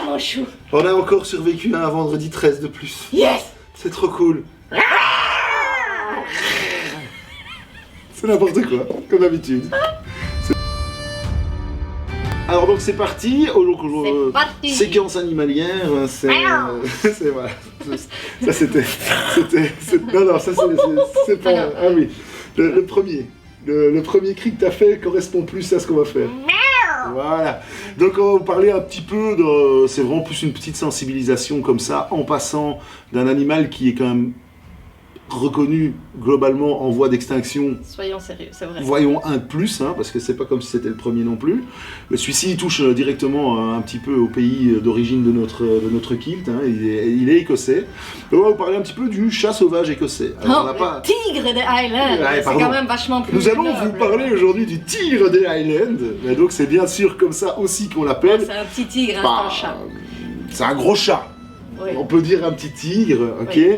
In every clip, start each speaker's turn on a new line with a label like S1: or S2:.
S1: Mon chou.
S2: On a encore survécu à un vendredi 13 de plus.
S1: Yes.
S2: C'est trop cool. C'est n'importe quoi, comme d'habitude. Alors donc c'est parti,
S1: C'est parti.
S2: Séquence animalière, c'est voilà. Ça c'était, non ça c'est pas, ah oui, le premier cri que t'as fait correspond plus à ce qu'on va faire. Voilà, donc on va vous parler un petit peu de, c'est vraiment plus une petite sensibilisation comme ça, en passant d'un animal qui est quand même reconnu globalement en voie d'extinction.
S1: Soyons sérieux, c'est vrai.
S2: Voyons un de plus, hein, parce que c'est pas comme si c'était le premier non plus. Celui-ci il touche directement un petit peu au pays d'origine de notre kilt, hein, il est écossais. Donc on va vous parler un petit peu du chat sauvage écossais. Alors,
S1: le tigre des Highlands,
S2: Ouais,
S1: c'est quand même vachement plus
S2: Nous allons
S1: noble.
S2: vous parler aujourd'hui du tigre des Highlands, et donc c'est bien sûr comme ça aussi qu'on l'appelle.
S1: C'est un petit tigre, hein,
S2: Bah,
S1: c'est un chat.
S2: c'est un gros chat.
S1: Oui.
S2: On peut dire un petit tigre, ok.
S1: Oui.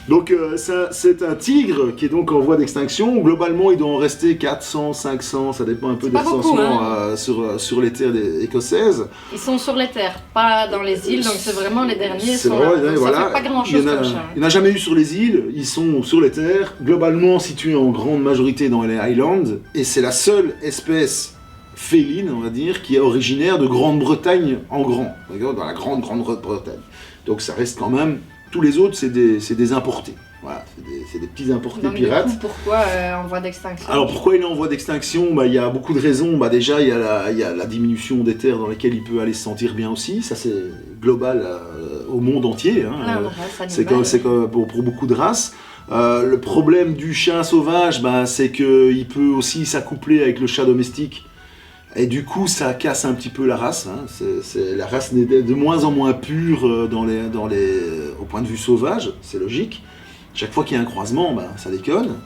S2: Donc c'est un tigre qui est donc en voie d'extinction. Globalement, il doit en rester 400, 500, ça dépend un peu des
S1: pas beaucoup,
S2: recensements sur les terres écossaises.
S1: Ils sont sur les terres, pas dans les îles, donc c'est vraiment les derniers.
S2: C'est
S1: Sont
S2: vraiment
S1: là.
S2: les derniers,
S1: Donc,
S2: voilà.
S1: Ça fait pas grand chose comme chat.
S2: Il n'y en a jamais eu sur les îles, ils sont sur les terres, globalement situés en grande majorité dans les Highlands, et c'est la seule espèce féline, on va dire, qui est originaire de Grande-Bretagne en grand, dans la Grande-Bretagne. Donc ça reste quand même, tous les autres c'est des importés, voilà, c'est des petits importés
S1: Donc,
S2: pirates.
S1: du coup, pourquoi en voie d'extinction?
S2: Alors pourquoi il est en voie d'extinction? Il y a beaucoup de raisons. Déjà il y a la diminution des terres dans lesquelles il peut aller se sentir bien aussi, ça c'est global au monde entier, hein.
S1: Ah, la race
S2: C'est
S1: animale.
S2: comme pour beaucoup de races. Le problème du chat sauvage, c'est qu'il peut aussi s'accoupler avec le chat domestique. Et du coup, ça casse un petit peu la race. Hein. La race n'est de moins en moins pure au point de vue sauvage, c'est logique. Chaque fois qu'il y a un croisement, ça déconne.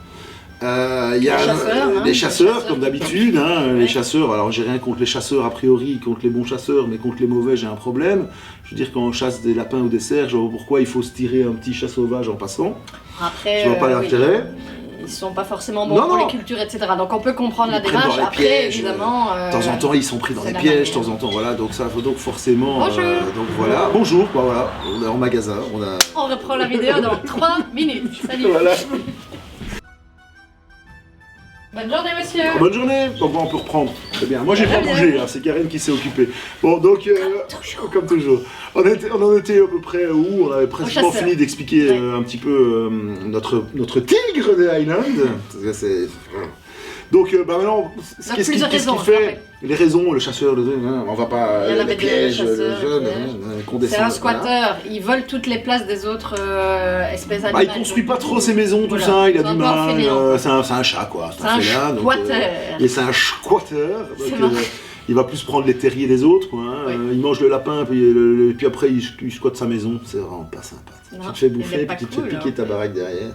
S2: Il y a les chasseurs, comme d'habitude. Hein, les chasseurs, alors j'ai rien contre les chasseurs a priori, contre les bons chasseurs, mais contre les mauvais, j'ai un problème. Je veux dire, quand on chasse des lapins ou des cerfs, je vois pourquoi il faut se tirer un petit chat sauvage en passant.
S1: Après,
S2: Je vois pas l'intérêt.
S1: Ils sont pas forcément bons
S2: Non,
S1: pour
S2: non.
S1: les cultures, etc. Donc on peut comprendre la
S2: Ils prennent
S1: démarche.
S2: dans les
S1: Après,
S2: pièges,
S1: évidemment.
S2: De temps en temps, ils sont pris dans
S1: c'est
S2: les
S1: la
S2: pièges, de
S1: manière.
S2: temps en temps, voilà. Donc ça faut donc forcément.
S1: Bonjour.
S2: Donc voilà. Bonjour, voilà. On est en magasin.
S1: On reprend la vidéo dans 3 minutes. Salut.
S2: Voilà.
S1: Bonne journée, monsieur.
S2: Bonne journée. Donc on peut reprendre. Très bien. Moi j'ai pas
S1: Très
S2: bougé.
S1: bien.
S2: Hein, c'est Karine qui s'est occupée. Bon donc comme toujours. On en était à peu près où on avait pratiquement
S1: chasseur.
S2: fini d'expliquer
S1: Ouais.
S2: un petit peu notre tigre des Highlands. C'est donc maintenant,
S1: Donc,
S2: qu'est-ce
S1: plusieurs
S2: qu'il
S1: raisons,
S2: fait?
S1: après.
S2: Les raisons, le chasseur, on va pas
S1: Il y en
S2: les
S1: avait deux,
S2: pièges,
S1: le
S2: le
S1: chasseur,
S2: jeune,
S1: piège.
S2: qu'on
S1: C'est
S2: descend,
S1: un
S2: voilà.
S1: squatter. Il vole toutes les places des autres espèces
S2: Bah,
S1: animales.
S2: il construit
S1: Donc,
S2: pas trop ses maisons, tout
S1: voilà.
S2: ça, il a
S1: C'est
S2: du
S1: un peu un
S2: mal,
S1: fainéant.
S2: c'est un chat quoi,
S1: C'est un
S2: félin, donc,
S1: squatter.
S2: et c'est un squatter, donc,
S1: C'est vrai.
S2: il va plus prendre les terriers des autres, quoi, hein.
S1: Oui.
S2: Il mange le lapin, puis après il squatte sa maison, c'est vraiment pas sympa.
S1: Non,
S2: Tu te fais
S1: il est
S2: bouffer,
S1: pas
S2: puis tu te
S1: cool,
S2: fais piquer
S1: hein.
S2: ta baraque derrière.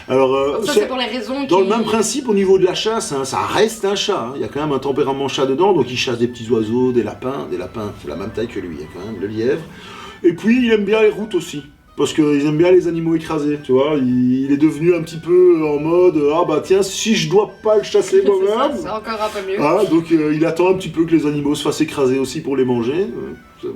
S2: Alors,
S1: Donc ça, c'est pour les raisons
S2: dans
S1: qui...
S2: le même principe au niveau de la chasse, hein, ça reste un chat, hein. Il y a quand même un tempérament chat dedans, donc il chasse des petits oiseaux, des lapins c'est la même taille que lui, il y a quand même le lièvre. Et puis il aime bien les routes aussi, parce qu'ils aiment bien les animaux écrasés, tu vois, il est devenu un petit peu en mode, ah bah tiens, si je dois pas le chasser
S1: C'est ça,
S2: moi-même,
S1: c'est encore un peu mieux.
S2: ah, donc il attend un petit peu que les animaux se fassent écraser aussi pour les manger.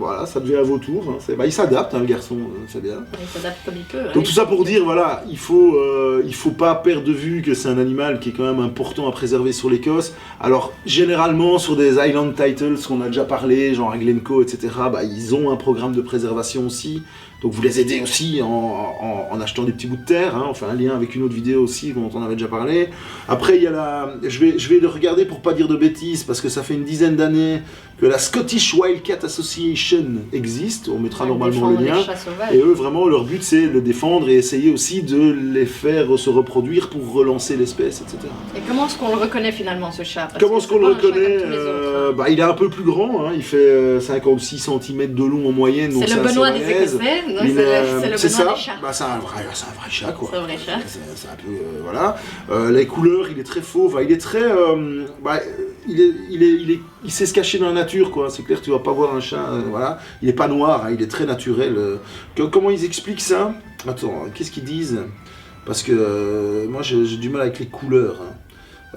S2: Voilà, ça devient à vos tours. Hein. Il s'adapte, hein, le garçon, c'est bien.
S1: Il s'adapte comme il peut.
S2: Donc tout ça pour dire, voilà, il faut pas perdre de vue que c'est un animal qui est quand même important à préserver sur l'Écosse. Alors généralement sur des Island Titles qu'on a déjà parlé, genre à Glencoe, etc., ils ont un programme de préservation aussi. Donc vous les aidez aussi en achetant des petits bouts de terre, hein. On fait un lien avec une autre vidéo aussi dont on avait déjà parlé. Après il y a je vais le regarder pour pas dire de bêtises, parce que ça fait une dizaine d'années que la Scottish Wildcat Association existe, on mettra normalement le
S1: Défendre
S2: lien.
S1: les chats sauvages.
S2: Et eux, vraiment, leur but, c'est de le défendre et essayer aussi de les faire se reproduire pour relancer l'espèce, etc.
S1: Et comment est-ce qu'on le reconnaît finalement, ce chat? Parce
S2: Comment
S1: que
S2: est-ce qu'on
S1: c'est
S2: le
S1: pas un chat
S2: reconnaît?
S1: comme tous les autres, hein.
S2: Il est un peu plus grand, hein, il fait 56 cm de long en moyenne. donc
S1: C'est le
S2: assez
S1: Benoît des
S2: balèze.
S1: Écossais, donc
S2: Il,
S1: c'est le
S2: c'est
S1: Benoît
S2: ça,
S1: des chats.
S2: c'est un vrai chat, quoi.
S1: C'est un vrai chat.
S2: C'est un peu, voilà. Les couleurs, il est très fauve, il est très... il sait se cacher dans la nature, quoi. C'est clair, tu vas pas voir un chat, voilà. Il est pas noir, hein, il est très naturel. Comment ils expliquent ça? Attends, qu'est-ce qu'ils disent? Parce que moi, j'ai du mal avec les couleurs.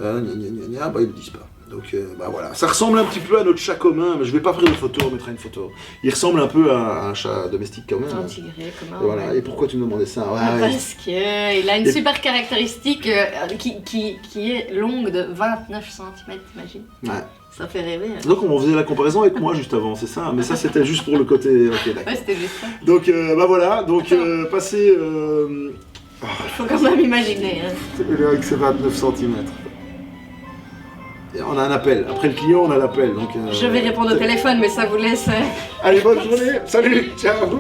S2: Hein. Ils le disent pas. Donc bah voilà, ça ressemble un petit peu à notre chat commun, mais je vais pas faire de photo, on mettra une photo. Il ressemble un peu à un chat domestique commun.
S1: Un tigré commun.
S2: Et voilà, et pourquoi tu me demandais ça? Ouais,
S1: Parce qu'il a une super caractéristique qui est longue de 29 cm, t'imagines?
S2: Ouais.
S1: Ça fait rêver. Hein.
S2: Donc on faisait la comparaison avec moi juste avant, c'est ça? Mais ça c'était juste pour le côté... Ok, d'accord.
S1: Ouais, c'était juste ça.
S2: Donc bah voilà, donc passer...
S1: Il faut quand même imaginer. Hein.
S2: Avec ses 29 cm. Et on a un appel. Après le client, on a l'appel. Donc,
S1: je vais répondre au téléphone, mais ça vous laisse.
S2: Allez, bonne journée. Salut. Ciao.